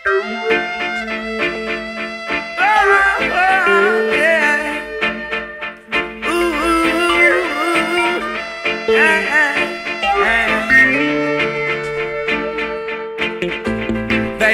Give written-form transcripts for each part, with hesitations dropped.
They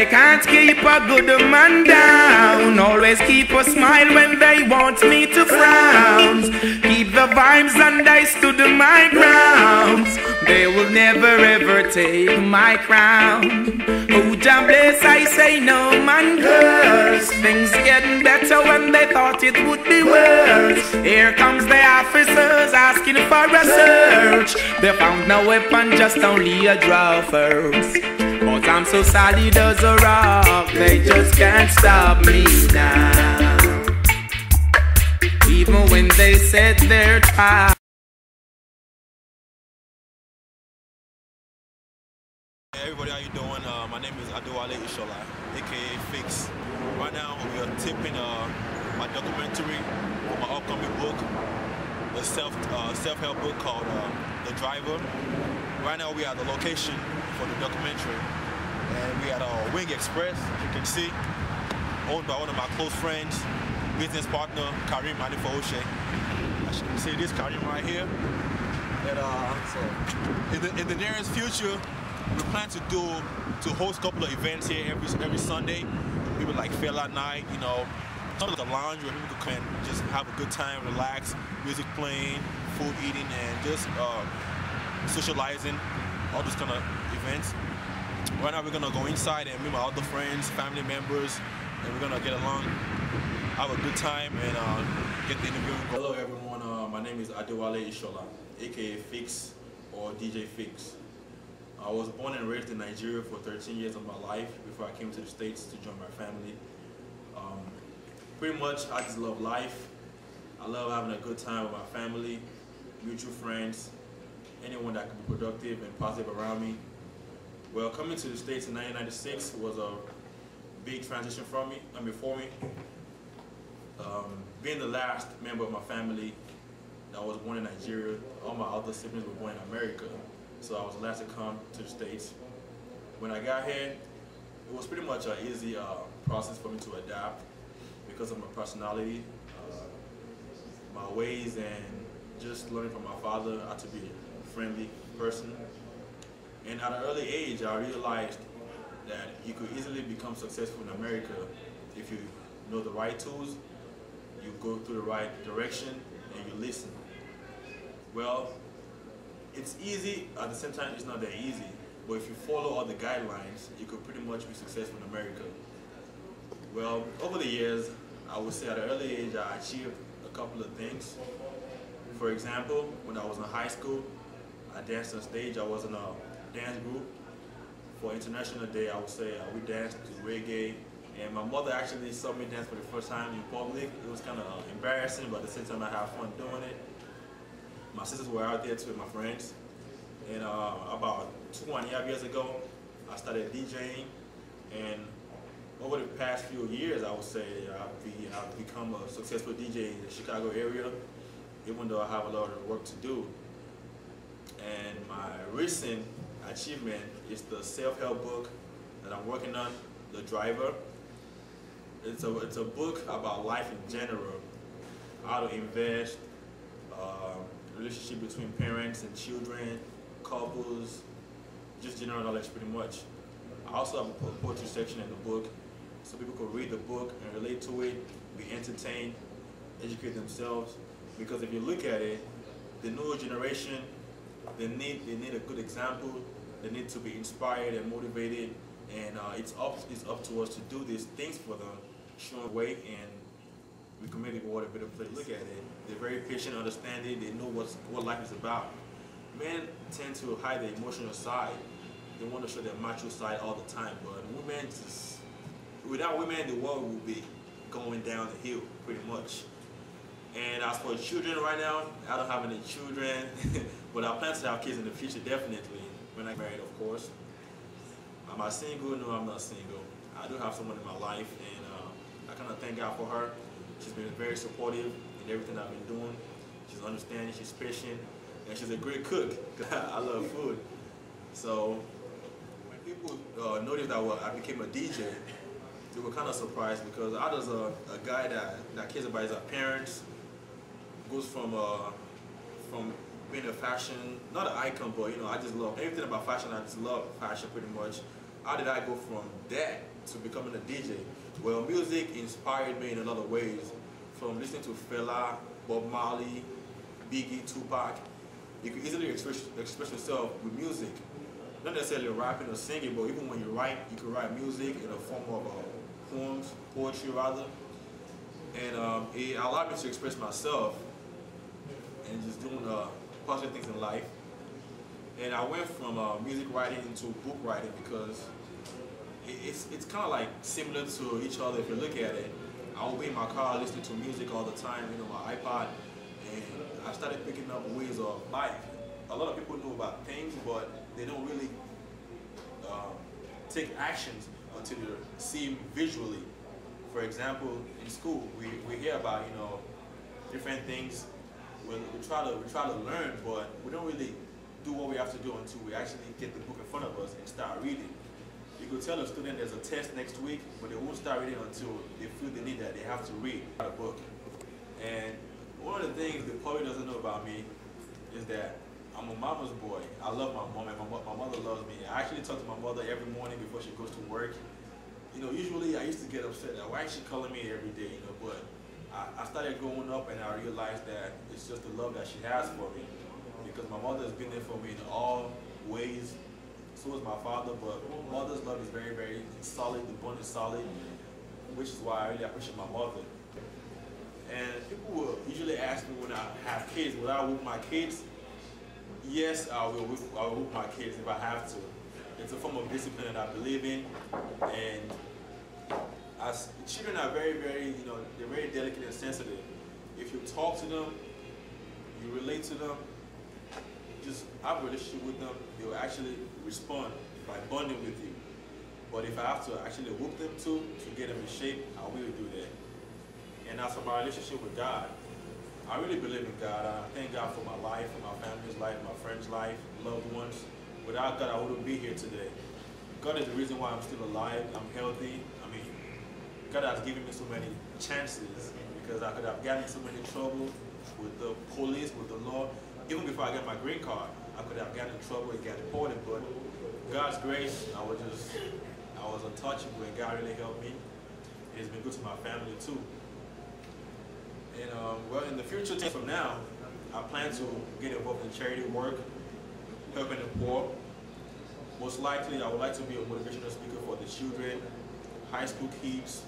can't keep a good man down. Always keep a smile when they want me to frown. Keep the vibes and I stood my ground. They will never ever take my crown. Oh, Jah bless, I say no man curse. Things getting better when they thought it would be worse. Here comes the officers asking for a search. They found no weapon, just only a draw first. But I'm so solid as a rock, they just can't stop me now. Even when they set their trap. Hey everybody, how you doing? My name is Adewale Ishola, aka Fixx. Right now we are tipping my documentary for my upcoming book, the self-help book called The Driver. Right now we are at the location for the documentary, and we at Wing Express, as you can see, owned by one of my close friends, business partner Karim Adefoshe. As you can see, this Karim right here. And so in the nearest future, we plan to host a couple of events here every Sunday. People like Fela Night, you know, kind of like a lounge where people can just have a good time, relax, music playing, food eating, and just socializing, all those kind of events. Right now we're gonna go inside and meet my other friends, family members, and we're gonna get along, have a good time, and get the interview. Hello everyone, my name is Adewale Ishola, aka Fixx or DJ Fixx. I was born and raised in Nigeria for 13 years of my life before I came to the States to join my family. Pretty much, I just love life. I love having a good time with my family, mutual friends, anyone that can be productive and positive around me. Well, coming to the States in 1996 was a big transition for me. Being the last member of my family that was born in Nigeria, all my other siblings were born in America. So I was the last to come to the States. When I got here, it was pretty much an easy process for me to adapt because of my personality, my ways, and just learning from my father how to be a friendly person. And at an early age, I realized that you could easily become successful in America if you know the right tools, you go through the right direction, and you listen. Well, it's easy, at the same time it's not that easy, but if you follow all the guidelines, you could pretty much be successful in America. Well, over the years, I would say at an early age I achieved a couple of things. For example, when I was in high school, I danced on stage. I was in a dance group. For International Day, I would say we danced to reggae, and my mother actually saw me dance for the first time in public. It was kind of embarrassing, but at the same time I had fun doing it. My sisters were out there too with my friends, and about 2.5 years ago, I started DJing, and over the past few years, I would say I've become a successful DJ in the Chicago area, even though I have a lot of work to do. And my recent achievement is the self-help book that I'm working on, The Driver. It's a book about life in general, how to invest, relationship between parents and children, couples, just general knowledge pretty much. I also have a poetry section in the book, so people could read the book and relate to it, be entertained, educate themselves. Because if you look at it, the newer generation, they need a good example. They need to be inspired and motivated, and it's up to us to do these things for them, show them way, and we can make the world a better place. Look at it. They're very patient, understanding. They know what life is about. Men tend to hide the emotional side. They want to show their macho side all the time, but women without women, the world will be going down the hill pretty much. And as for children right now, I don't have any children, but I plan to have kids in the future, definitely, when I'm married, of course. Am I single? No, I'm not single. I do have someone in my life, and I kind of thank God for her. She's been very supportive in everything I've been doing. She's understanding, she's patient, and she's a great cook. I love food. So when people noticed that I became a DJ, they were kind of surprised because I was a guy that cares about his parents, goes from being a fashion, not an icon, but I just love everything about fashion. I just love fashion pretty much. How did I go from that to becoming a DJ? Well, music inspired me in a lot of ways. From listening to Fela, Bob Marley, Biggie, Tupac, you can easily express yourself with music. Not necessarily rapping or singing, but even when you write, you can write music in a form of poems, poetry rather. And it allowed me to express myself and just doing positive things in life. And I went from music writing into book writing because it's kind of like similar to each other if you look at it. I will be in my car listening to music all the time, my iPod, and I started picking up ways of life. A lot of people know about things, but they don't really take actions until you see them visually. For example, in school, we hear about different things. We try to learn, but we don't really do what we have to do until we actually get the book in front of us and start reading. You could tell a student there's a test next week, but they won't start reading until they feel the need that they have to read a book. And one of the things that probably doesn't know about me is that I'm a mama's boy. I love my mom, and my mother loves me. I actually talk to my mother every morning before she goes to work. Usually I used to get upset that why is she calling me every day, but I started growing up and I realized that it's just the love that she has for me. Because my mother has been there for me in all ways. So is my father, but mother's love is very, very solid. The bond is solid, which is why I really appreciate my mother. And people will usually ask me when I have kids, will I whoop my kids? Yes, I will whoop my kids if I have to. It's a form of discipline that I believe in, and as children are very, very, they're very delicate and sensitive. If you talk to them, you relate to them, just have a relationship with them, they will actually respond by bonding with you. But if I have to actually whoop them to get them in shape, I will do that. And as for my relationship with God, I really believe in God. I thank God for my life, for my family's life, my friends' life, loved ones. Without God, I wouldn't be here today. God is the reason why I'm still alive, I'm healthy. God has given me so many chances because I could have gotten in so many trouble with the police, with the law. Even before I got my green card, I could have gotten in trouble and got deported, but God's grace, I was untouchable, and God really helped me. It's been good to my family too. And well, in the future, from now, I plan to get involved in charity work, helping the poor. Most likely, I would like to be a motivational speaker for the children, high school kids,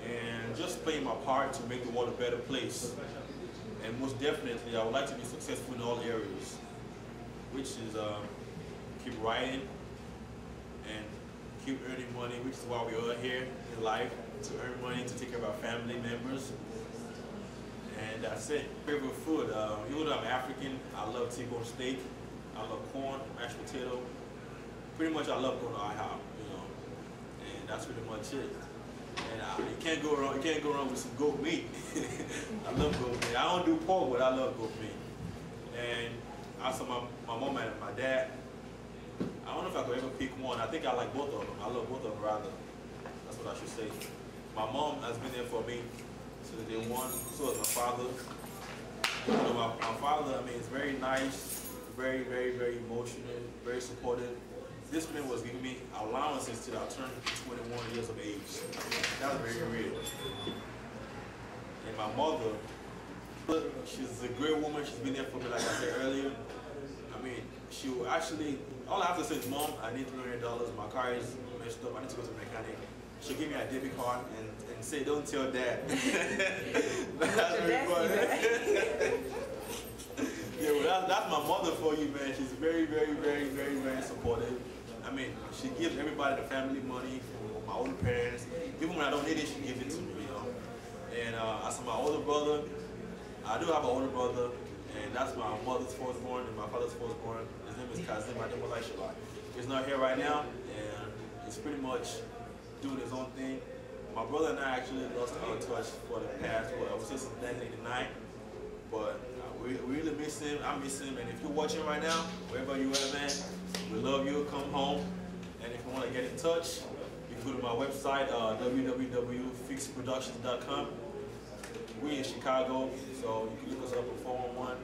and just playing my part to make the world a better place. And most definitely, I would like to be successful in all areas, which is keep writing and keep earning money, which is why we are here in life, to earn money, to take care of our family members. And that's it. Favorite food, even though I'm African, I love T-bone steak, I love corn, mashed potato. Pretty much I love going to IHOP, and that's pretty much it. And you can't go wrong with some goat meat. I love goat meat. I don't do pork, but I love goat meat. And also my mom and my dad, I don't know if I could ever pick one. I think I like both of them. I love both of them rather. That's what I should say. My mom has been there for me since day one. So has my father. My father, is very nice, very, very, very emotional, very supportive. This man was giving me allowances till I turned 21 years of age. That was very real. And my mother, she's a great woman. She's been there for me, like I said earlier. She will actually, all I have to say is, Mom, I need $300. My car is messed up. I need to go to the mechanic. She'll give me a debit card and say, don't tell Dad. That's very funny. Yeah, well, that's my mother for you, man. She's very, very, very, very, very supportive. She gives everybody the family money, my older parents. Even when I don't need it, she gives it to me, And as for my older brother, I do have an older brother, and that's my mother's firstborn and my father's firstborn. His name is Adewale Ishola. He's not here right now, and he's pretty much doing his own thing. My brother and I actually lost our touch for the past, since 1989. But we really miss him. I miss him. And if you're watching right now, wherever you are, man, we love you. Come home. And if you want to get in touch, you go to my website, www.fixxproductions.com. We in Chicago, so you can look us up at 411.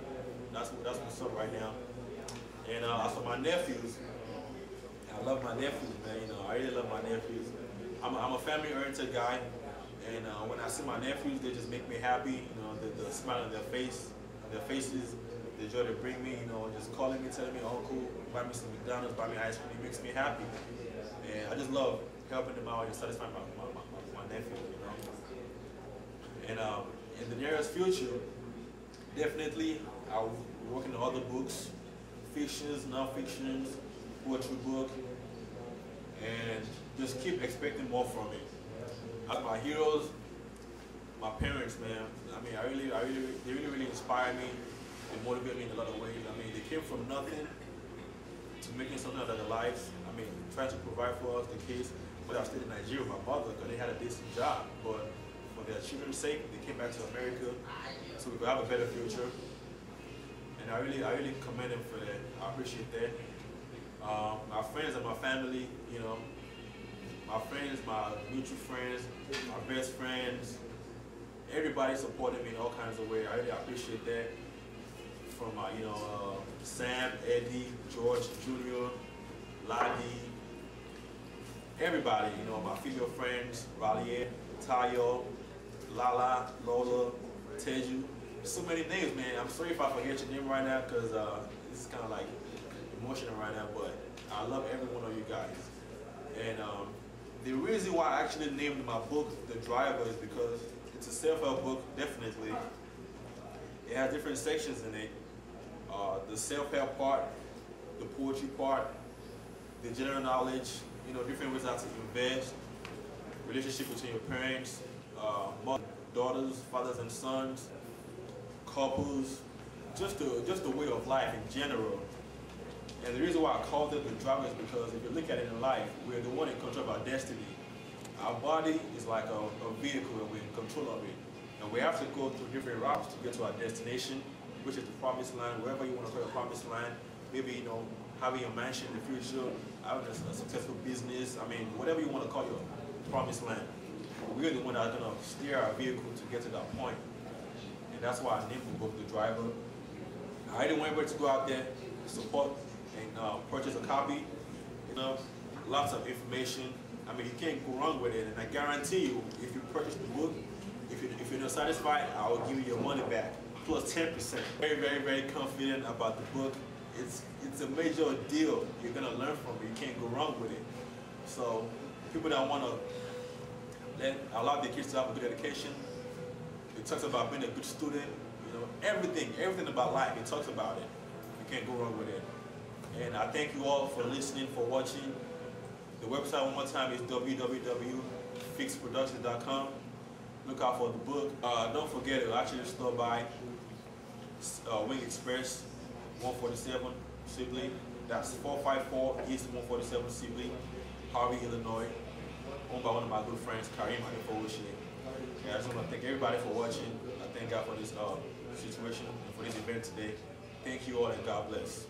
That's what's up right now. And also my nephews. I love my nephews, man. You know, I really love my nephews. I'm a family-oriented guy, and when I see my nephews, they just make me happy. You know, the smile on their faces, the joy they bring me. You know, just calling me, telling me, "Uncle, buy me some McDonald's, buy me ice cream." It makes me happy, and I just love helping them out and satisfying my nephews. You know, and in the nearest future, definitely I'll be working on other books, fictions, non-fictions, poetry book, and just keep expecting more from me. As my heroes, my parents, man. I mean, they really inspire me. They motivate me in a lot of ways. I mean, they came from nothing to making something out of their lives. I mean, trying to provide for us, the kids. But I stayed in Nigeria with my mother because they had a decent job. But for their children's sake, they came back to America so we could have a better future. And I really commend them for that. I appreciate that. My friends and my family, you know, my friends, my mutual friends, my best friends, everybody supported me in all kinds of ways. I really appreciate that. From you know, Sam, Eddie, George Jr., Ladi, everybody, you know, my female friends, Raleigh, Tayo, Lala, Lola, Teju. So many names, man. I'm sorry if I forget your name right now because it's kind of like emotional right now, but I love every one of you guys. And the reason why I actually named my book The Driver is because it's a self-help book, definitely. It has different sections in it. The self-help part, the poetry part, the general knowledge, you know, different ways how to invest, relationship between your parents, mothers, daughters, fathers and sons, couples, just the way of life in general. And the reason why I called it The Driver is because if you look at it in life, we're the one in control of our destiny. Our body is like a vehicle and we're in control of it. And we have to go through different routes to get to our destination, which is the promised land, wherever you want to call your promised land. Maybe, you know, having a mansion in the future, having a successful business, I mean, whatever you want to call your promised land. We're the one that are going to steer our vehicle to get to that point. And that's why I named the book The Driver. I really want everybody to go out there, support, and purchase a copy. You know, lots of information. I mean, you can't go wrong with it. And I guarantee you, if you purchase the book, if you're not satisfied, I will give you your money back, plus 10%. Very confident about the book. It's a major deal. You're gonna learn from it. You can't go wrong with it. So people that want to allow their kids to have a good education, it talks about being a good student. You know, everything about life. It talks about it. You can't go wrong with it. And I thank you all for listening, for watching. The website one more time is www.fixxproductions.com. Look out for the book. Don't forget, it'll actually stop by Wing Express, 147 Sibley. That's 454 East 147 Sibley, Harvey, Illinois. Owned by one of my good friends, Karim Adewale. Yeah, I just want to thank everybody for watching. I thank God for this situation and for this event today. Thank you all and God bless.